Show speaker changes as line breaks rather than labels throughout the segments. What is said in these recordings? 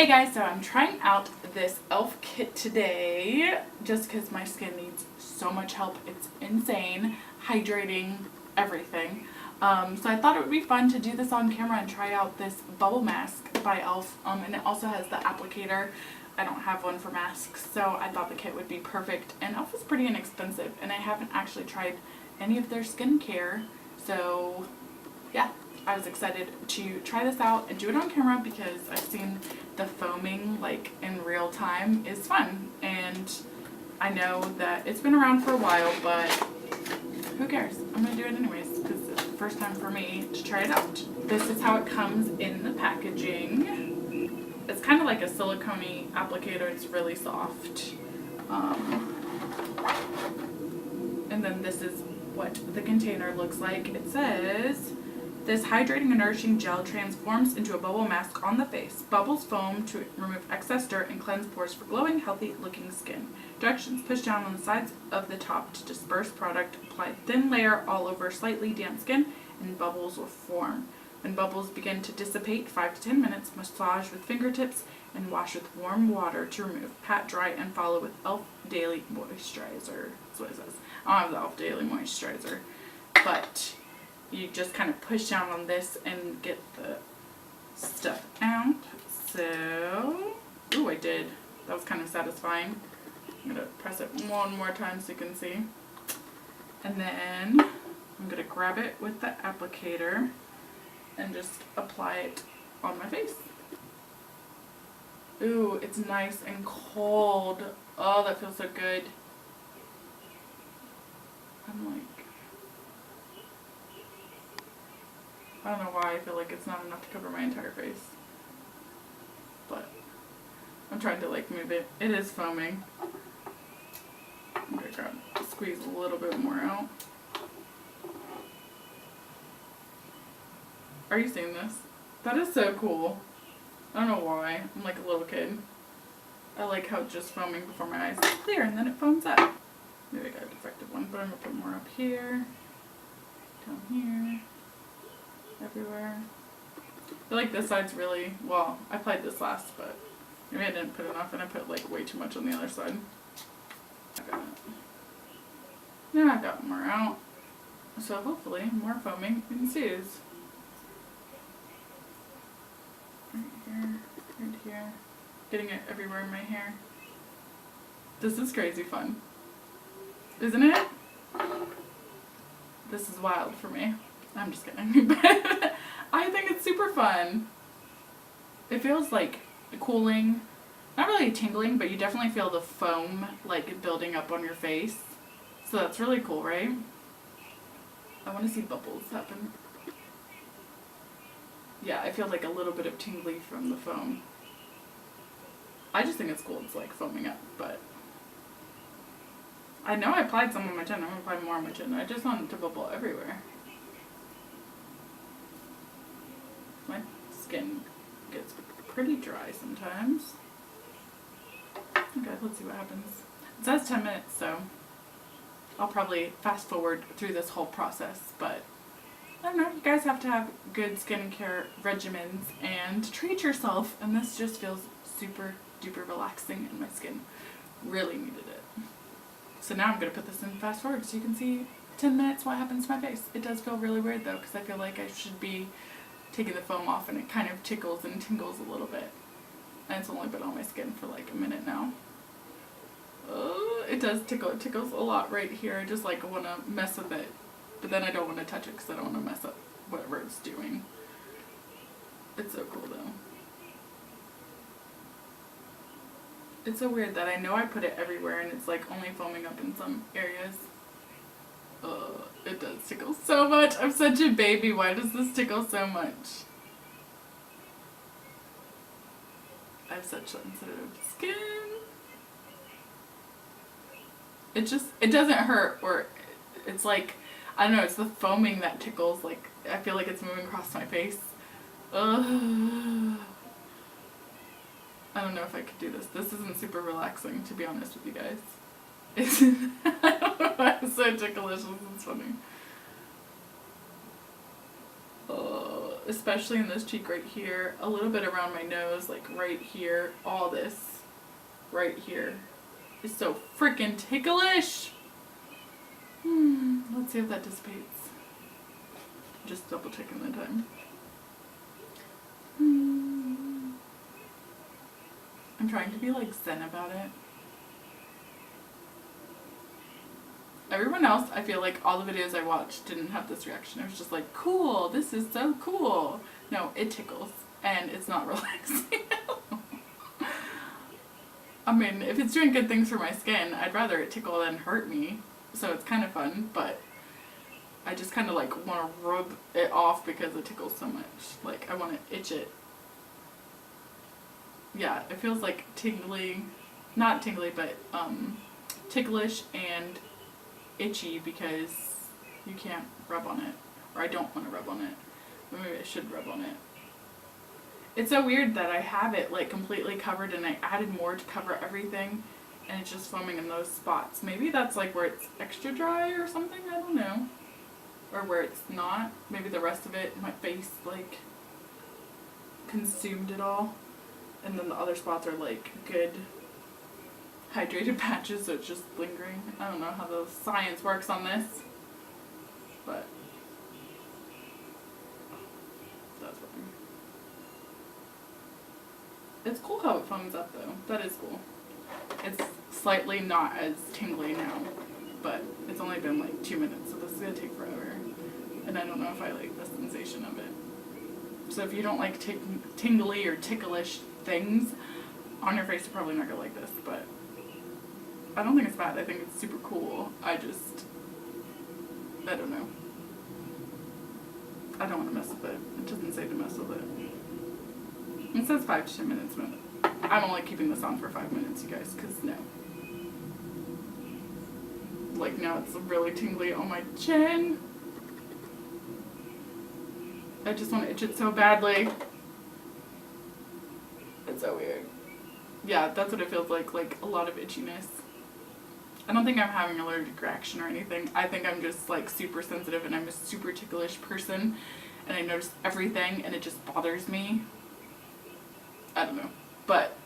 Hey guys, so I'm trying out this e.l.f. kit today just because my skin needs so much help. It's insane, hydrating, everything. So I thought it would be fun to do this on camera and try out this bubble mask by e.l.f. And it also has the applicator. I don't have one for masks, so I thought the kit would be perfect. And e.l.f. is pretty inexpensive, and I haven't actually tried any of their skincare, so yeah. I was excited to try this out and do it on camera because I've seen the foaming like in real time is fun, and I know that it's been around for a while, but who cares? I'm gonna do it anyways because it's the first time for me to try it out. This is how it comes in the packaging. It's kind of like a silicone-y applicator. It's really soft. And then this is what the container looks like. It says, this hydrating and nourishing gel transforms into a bubble mask on the face. Bubbles foam to remove excess dirt and cleanse pores for glowing, healthy-looking skin. Directions: push down on the sides of the top to disperse product. Apply thin layer all over slightly damp skin, and bubbles will form. When bubbles begin to dissipate, 5 to 10 minutes, massage with fingertips and wash with warm water to remove. Pat dry and follow with e.l.f. Daily Moisturizer. That's what it says. I don't have the e.l.f. Daily Moisturizer, but you just kind of push down on this and get the stuff out. So, ooh, I did. That was kind of satisfying. I'm going to press it one more time so you can see. And then I'm going to grab it with the applicator and just apply it on my face. Ooh, it's nice and cold. Oh, that feels so good. I'm like, I don't know why I feel like it's not enough to cover my entire face, but I'm trying to like move it. It is foaming. I'm gonna squeeze a little bit more out. Are you seeing this? That is so cool. I don't know why. I'm like a little kid. I like how it's just foaming before my eyes is clear and then it foams up. Maybe I got a defective one, but I'm gonna put more up here, down here, everywhere. I feel like this side's really, well, I applied this last, but maybe I didn't put enough and I put like way too much on the other side. I got it. Now I got more out. So hopefully more foaming ensues. Right here, right here. Getting it everywhere in my hair. This is crazy fun. Isn't it? This is wild for me. I'm just kidding. But I think it's super fun. It feels like cooling. Not really tingling, but you definitely feel the foam like building up on your face. So that's really cool, right? I want to see bubbles happen. Yeah, I feel like a little bit of tingly from the foam. I just think it's cool. It's like foaming up, but I know I applied some on my chin. I'm going to apply more on my chin. I just want it to bubble everywhere. My skin gets pretty dry sometimes. Okay, let's see what happens. It says 10 minutes, so I'll probably fast forward through this whole process, but I don't know, you guys have to have good skincare regimens and treat yourself, and this just feels super duper relaxing, and my skin really needed it. So now I'm going to put this in fast forward so you can see 10 minutes what happens to my face. It does feel really weird though, because I feel like I should be taking the foam off and it kind of tickles and tingles a little bit. And it's only been on my skin for like a minute now. Oh, it does tickle. It tickles a lot right here. I just like want to mess with it. But then I don't want to touch it because I don't want to mess up whatever it's doing. It's so cool though. It's so weird that I know I put it everywhere and it's like only foaming up in some areas. It does tickle so much. I'm such a baby. Why does this tickle so much? I have such sensitive skin. It doesn't hurt, or it's like, I don't know, it's the foaming that tickles. Like, I feel like it's moving across my face. Ugh. I don't know if I could do this. This isn't super relaxing, to be honest with you guys. It's I don't know why it's so ticklish. It's funny. especially in this cheek right here, a little bit around my nose, like right here, all this right here is so freaking ticklish. Let's see if that dissipates. Just double checking the time. I'm trying to be like zen about it. Everyone else, I feel like all the videos I watched didn't have this reaction. It was just like, cool, this is so cool. No, it tickles and it's not relaxing. I mean, if it's doing good things for my skin, I'd rather it tickle than hurt me. So it's kind of fun, but I just kind of like want to rub it off because it tickles so much. Like I want to itch it. Yeah, it feels like tingly, not tingly, but ticklish and itchy because you can't rub on it, or I don't want to rub on it. Maybe I should rub on it. It's so weird that I have it like completely covered and I added more to cover everything and it's just foaming in those spots. Maybe that's like where it's extra dry or something, I don't know. Or where it's not. Maybe the rest of it, my face like consumed it all. And then the other spots are like good hydrated patches, so it's just lingering. I don't know how the science works on this, but that's fine. It's cool how it foams up though. That is cool. It's slightly not as tingly now, but it's only been like 2 minutes, so this is gonna take forever. And I don't know if I like the sensation of it. So if you don't like tingly or ticklish things on your face, you're probably not gonna like this, but I don't think it's bad. I think it's super cool. I don't know. I don't want to mess with it. It doesn't say to mess with it. It says 5 to 10 minutes, but I'm only keeping this on for 5 minutes, you guys, because no. Like now it's really tingly on my chin. I just want to itch it so badly. It's so weird. Yeah, that's what it feels like a lot of itchiness. I don't think I'm having an allergic reaction or anything. I think I'm just like super sensitive and I'm a super ticklish person and I notice everything and it just bothers me. I don't know. But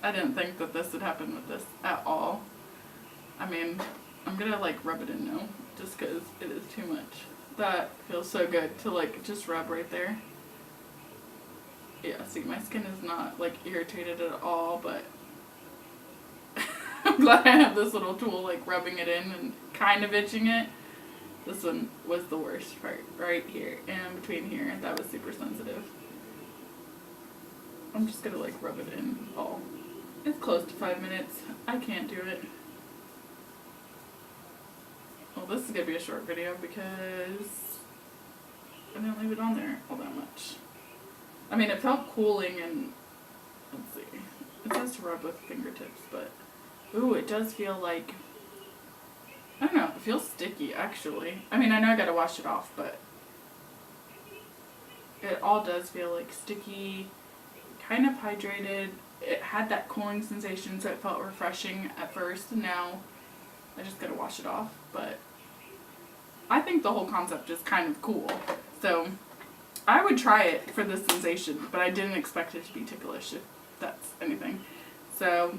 I didn't think that this would happen with this at all. I mean, I'm gonna like rub it in now just because it is too much. That feels so good to like just rub right there. Yeah, see, my skin is not like irritated at all, but I'm glad I have this little tool like rubbing it in and kind of itching it. This one was the worst part right here and between here. That was super sensitive. I'm just gonna like rub it in all. It's close to 5 minutes. I can't do it. Well, this is gonna be a short video because I didn't leave it on there all that much. I mean, it felt cooling and, let's see, it says to rub with fingertips, but, ooh, it does feel like, I don't know, it feels sticky, actually. I mean, I know I gotta wash it off, but it all does feel like sticky, kind of hydrated. It had that cooling sensation, so it felt refreshing at first, and now I just gotta wash it off, but I think the whole concept is kind of cool, so I would try it for the sensation, but I didn't expect it to be ticklish, if that's anything. So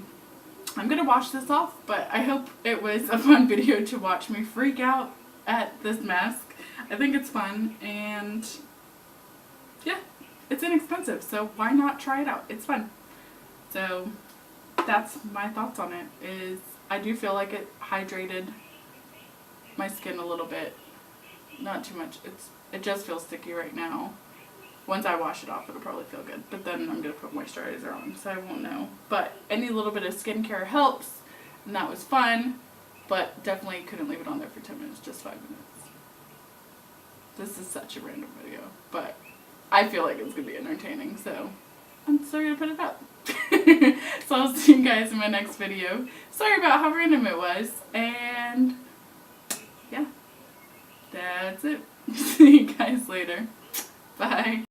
I'm gonna wash this off, but I hope it was a fun video to watch me freak out at this mask. I think it's fun, and yeah, it's inexpensive, so why not try it out? It's fun. So that's my thoughts on it, is I do feel like it hydrated my skin a little bit. Not too much. It just feels sticky right now. Once I wash it off, it'll probably feel good. But then I'm going to put moisturizer on, so I won't know. But any little bit of skincare helps, and that was fun. But definitely couldn't leave it on there for 10 minutes, just 5 minutes. This is such a random video, but I feel like it's going to be entertaining, so I'm still going to put it up. So I'll see you guys in my next video. Sorry about how random it was, and yeah, that's it. See you guys later. Bye.